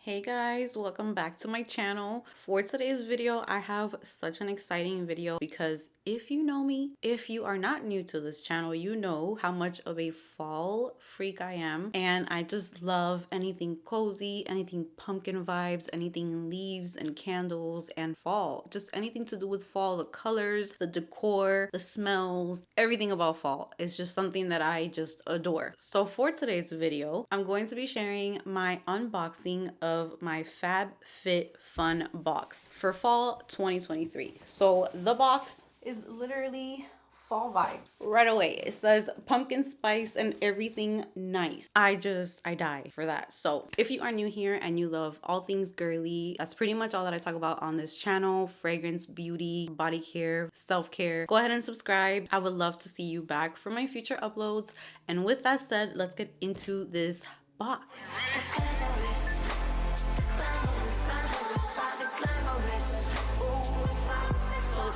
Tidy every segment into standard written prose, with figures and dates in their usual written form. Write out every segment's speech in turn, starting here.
Hey guys, welcome back to my channel. For today's video, I have such an exciting video because if you know me, if you are not new to this channel, you know how much of a fall freak I am. And I just love anything cozy, anything pumpkin vibes, anything leaves and candles and fall. Just anything to do with fall, the colors, the decor, the smells, everything about fall. It's just something that I just adore. So for today's video, I'm going to be sharing my unboxing of my Fabfitfun box for fall 2023. So the box is literally fall vibe right away. It says pumpkin spice and everything nice. I die for that. So if you are new here and you love all things girly, that's pretty much all that I talk about on this channel: fragrance, beauty, body care, self-care. Go ahead and subscribe. I would love to see you back for my future uploads. And with that said, let's get into this box.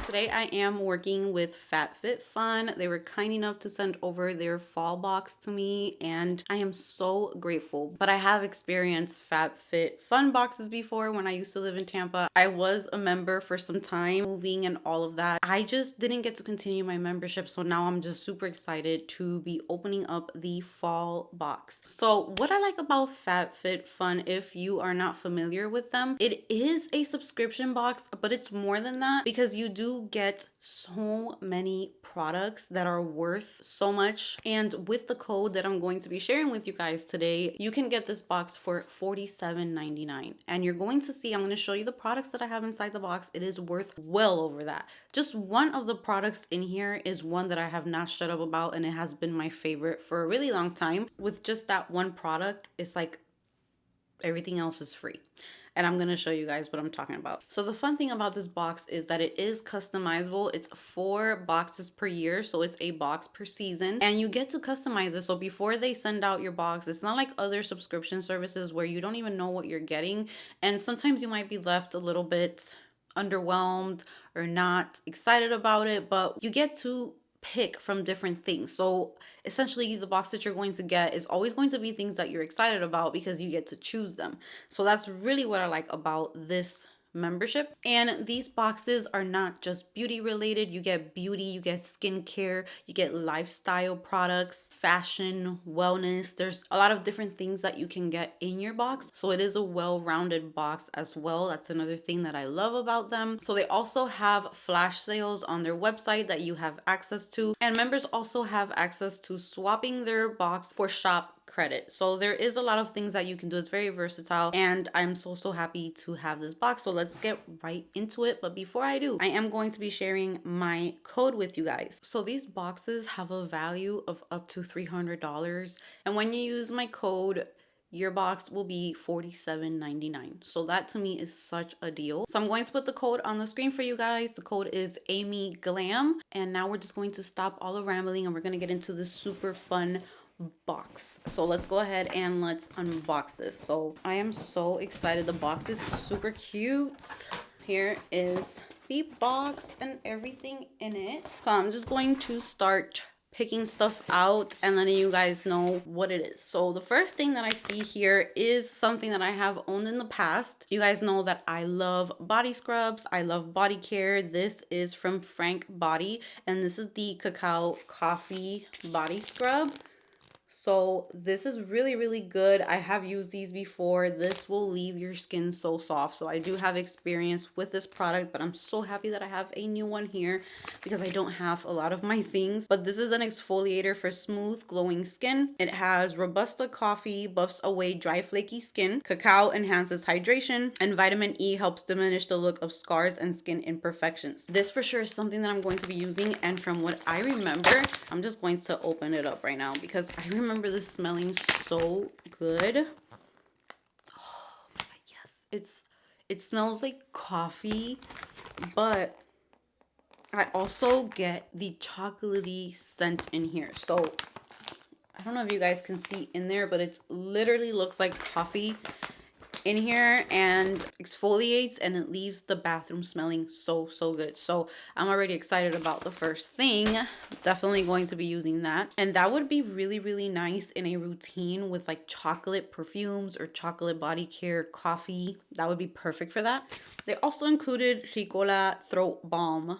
Today I am working with Fabfitfun. They were kind enough to send over their fall box to me and I am so grateful. But I have experienced Fabfitfun boxes before when I used to live in Tampa. I was a member for some time, moving and all of that. I just didn't get to continue my membership, so now I'm just super excited to be opening up the fall box. So what I like about Fabfitfun, if you are not familiar with them, it is a subscription box, but it's more than that because you do get so many products that are worth so much. And with the code that I'm going to be sharing with you guys today, you can get this box for $47.99. And you're going to see, I'm going to show you the products that I have inside the box. It is worth well over that. Just one of the products in here is one that I have not shut up about, and it has been my favorite for a really long time. With just that one product, it's like everything else is free. And I'm going to show you guys what I'm talking about. So the fun thing about this box is that it is customizable. It's 4 boxes per year, so it's a box per season, and you get to customize it. So before they send out your box, it's not like other subscription services where you don't even know what you're getting, and sometimes you might be left a little bit underwhelmed or not excited about it, but you get to pick from different things. So essentially the box that you're going to get is always going to be things that you're excited about because you get to choose them. So that's really what I like about this membership. And these boxes are not just beauty related. You get beauty, you get skincare, you get lifestyle products, fashion, wellness. There's a lot of different things that you can get in your box. So it is a well-rounded box as well. That's another thing that I love about them. So they also have flash sales on their website that you have access to. And members also have access to swapping their box for shop credit. So there is a lot of things that you can do. It's very versatile, and I'm so happy to have this box. So let's get right into it. But before I do, I am going to be sharing my code with you guys. So these boxes have a value of up to $300, and when you use my code, your box will be $47.99. So that to me is such a deal. So I'm going to put the code on the screen for you guys. The code is Amy Glam. And now we're just going to stop all the rambling and we're going to get into this super fun box. So let's go ahead and let's unbox this. So I am so excited. The box is super cute. Here is the box and everything in it. So I'm just going to start picking stuff out and letting you guys know what it is. So the first thing that I see here is something that I have owned in the past. You guys know that I love body scrubs. I love body care. This is from Frank Body, and this is the cacao coffee body scrub. So this is really good. I have used these before. This will leave your skin so soft. So I do have experience with this product, but I'm so happy that I have a new one here because I don't have a lot of my things. But this is an exfoliator for smooth, glowing skin. It has Robusta coffee, buffs away dry, flaky skin. Cacao enhances hydration, and vitamin E helps diminish the look of scars and skin imperfections. This for sure is something that I'm going to be using, and from what I remember, I'm just going to open it up right now because I remember this smelling so good. Oh my God, yes. It smells like coffee, but I also get the chocolatey scent in here. So I don't know if you guys can see in there, but it literally looks like coffee. in here and exfoliates, and it leaves the bathroom smelling so good. So I'm already excited about the first thing. Definitely going to be using that, and that would be really nice in a routine with like chocolate perfumes or chocolate body care, coffee. That would be perfect for that. They also included Ricola throat balm,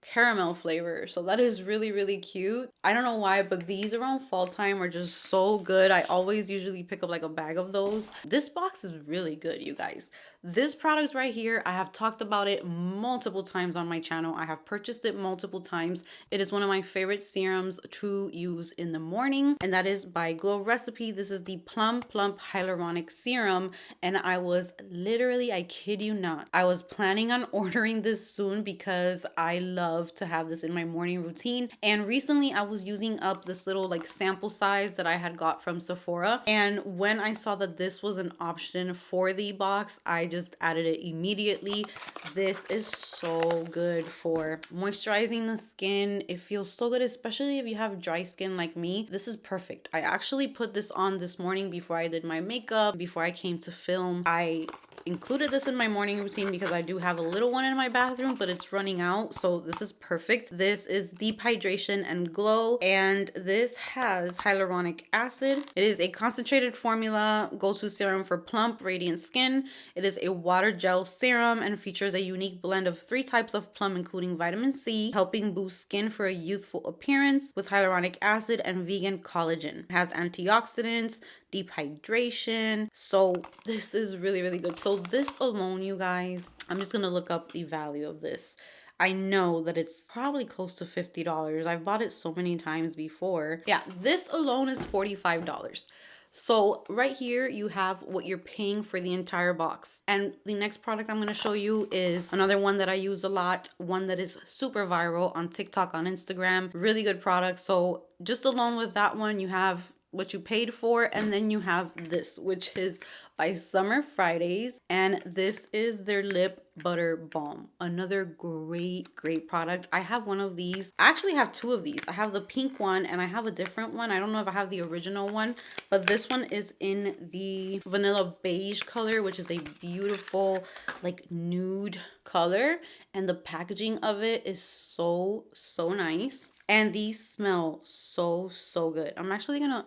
caramel flavor, so that is really cute. I don't know why, but these around fall time are just so good. I always usually pick up like a bag of those. This box is really good, you guys. This product right here, I have talked about it multiple times on my channel. I have purchased it multiple times. It is one of my favorite serums to use in the morning, and that is by Glow Recipe. This is the Plump Hyaluronic Serum, and I was literally, I kid you not, I was planning on ordering this soon because I love to have this in my morning routine. And recently I was using up this little like sample size that I had got from Sephora, and when I saw that this was an option for the box, I just added it immediately. This is so good for moisturizing the skin. It feels so good, especially if you have dry skin like me. This is perfect. I actually put this on this morning before I did my makeup, before I came to film. I included this in my morning routine because I do have a little one in my bathroom, but it's running out, so this is perfect. This is Deep Hydration and Glow, and this has hyaluronic acid. It is a concentrated formula go-to serum for plump, radiant skin. It is a water gel serum and features a unique blend of 3 types of plum, including vitamin C, helping boost skin for a youthful appearance with hyaluronic acid and vegan collagen. It has antioxidants, deep hydration. So this is really good. So this alone, you guys, I'm just gonna look up the value of this. I know that it's probably close to $50. I've bought it so many times before. Yeah, this alone is $45. So right here you have what you're paying for the entire box. And the next product I'm going to show you is another one that I use a lot, one that is super viral on TikTok, on Instagram. Really good product. So just alone with that one, you have what you paid for, and then you have this, which is by Summer Fridays, and this is their lip butter balm. Another great product. I have one of these. I actually have 2 of these. I have the pink one and I have a different one. I don't know if I have the original one, but this one is in the vanilla beige color, which is a beautiful like nude color, and the packaging of it is so nice, and these smell so good. I'm actually gonna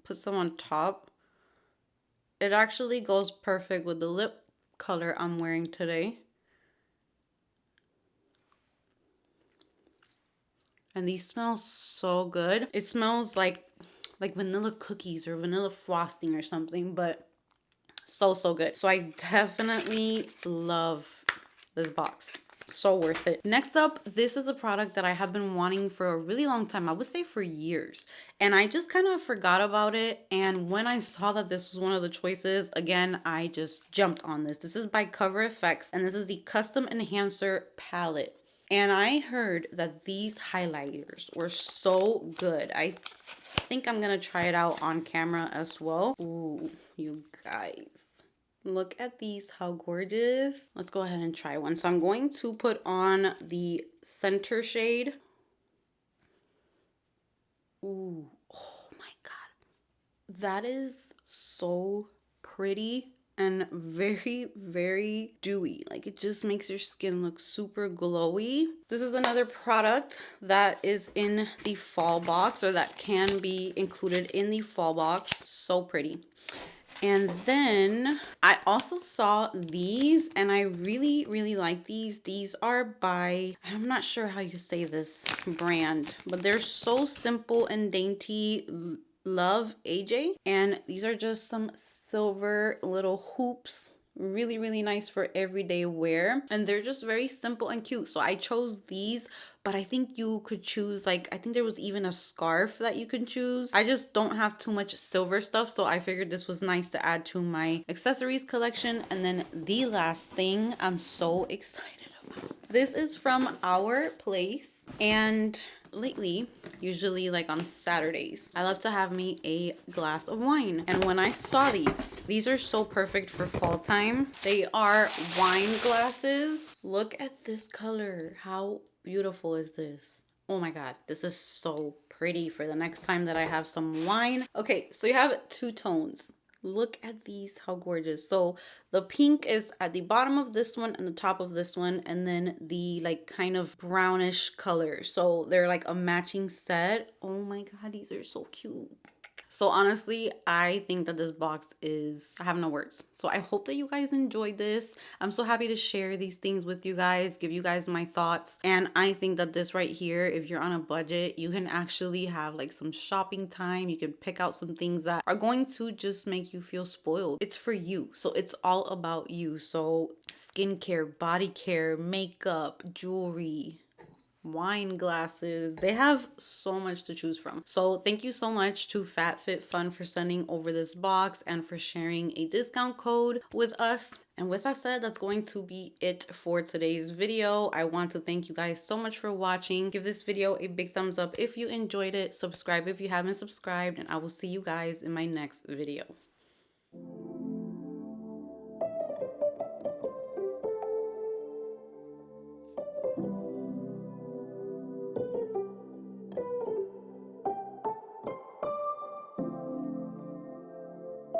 put some on top. It actually goes perfect with the lip color I'm wearing today. And these smell so good. It smells like vanilla cookies or vanilla frosting or something, but so good. So I definitely love this box. So worth it. Next up, this is a product that I have been wanting for a really long time. I would say for years. And I just kind of forgot about it. And when I saw that this was one of the choices, again, I just jumped on this. This is by Cover FX, and this is the Custom Enhancer Palette. And I heard that these highlighters were so good. I think I'm gonna try it out on camera as well. Ooh, you guys. Look at these, how gorgeous. Let's go ahead and try one. So I'm going to put on the center shade. Ooh, oh my God. That is so pretty and very dewy. Like, it just makes your skin look super glowy. This is another product that is in the fall box, or that can be included in the fall box. So pretty. And then I also saw these, and I really like these. These are by, I'm not sure how you say this brand, but they're so simple and dainty. Love AJ. And these are just some silver little hoops. Really nice for everyday wear, and they're just very simple and cute. So I chose these, but I think you could choose, like, I think there was even a scarf that you can choose. I just don't have too much silver stuff, so I figured this was nice to add to my accessories collection. And then the last thing I'm so excited about. This is from Our Place, and lately, usually like on Saturdays, I love to have me a glass of wine. And when I saw these are so perfect for fall time. They are wine glasses. Look at this color. How beautiful is this? Oh my God, this is so pretty for the next time that I have some wine. Okay, so you have 2 tones. Look at these, how gorgeous. So the pink is at the bottom of this one and the top of this one, and then the like kind of brownish color. So they're like a matching set. Oh my god, these are so cute. So honestly, I think that this box is, I have no words. So I hope that you guys enjoyed this. I'm so happy to share these things with you guys, give you guys my thoughts. And I think that this right here, if you're on a budget, you can actually have like some shopping time. You can pick out some things that are going to just make you feel spoiled. It's for you. So it's all about you. So skincare, body care, makeup, jewelry, wine glasses. They have so much to choose from. So thank you so much to Fabfitfun for sending over this box and for sharing a discount code with us. And with that said, that's going to be it for today's video. I want to thank you guys so much for watching. Give this video a big thumbs up if you enjoyed it. Subscribe if you haven't subscribed, and I will see you guys in my next video.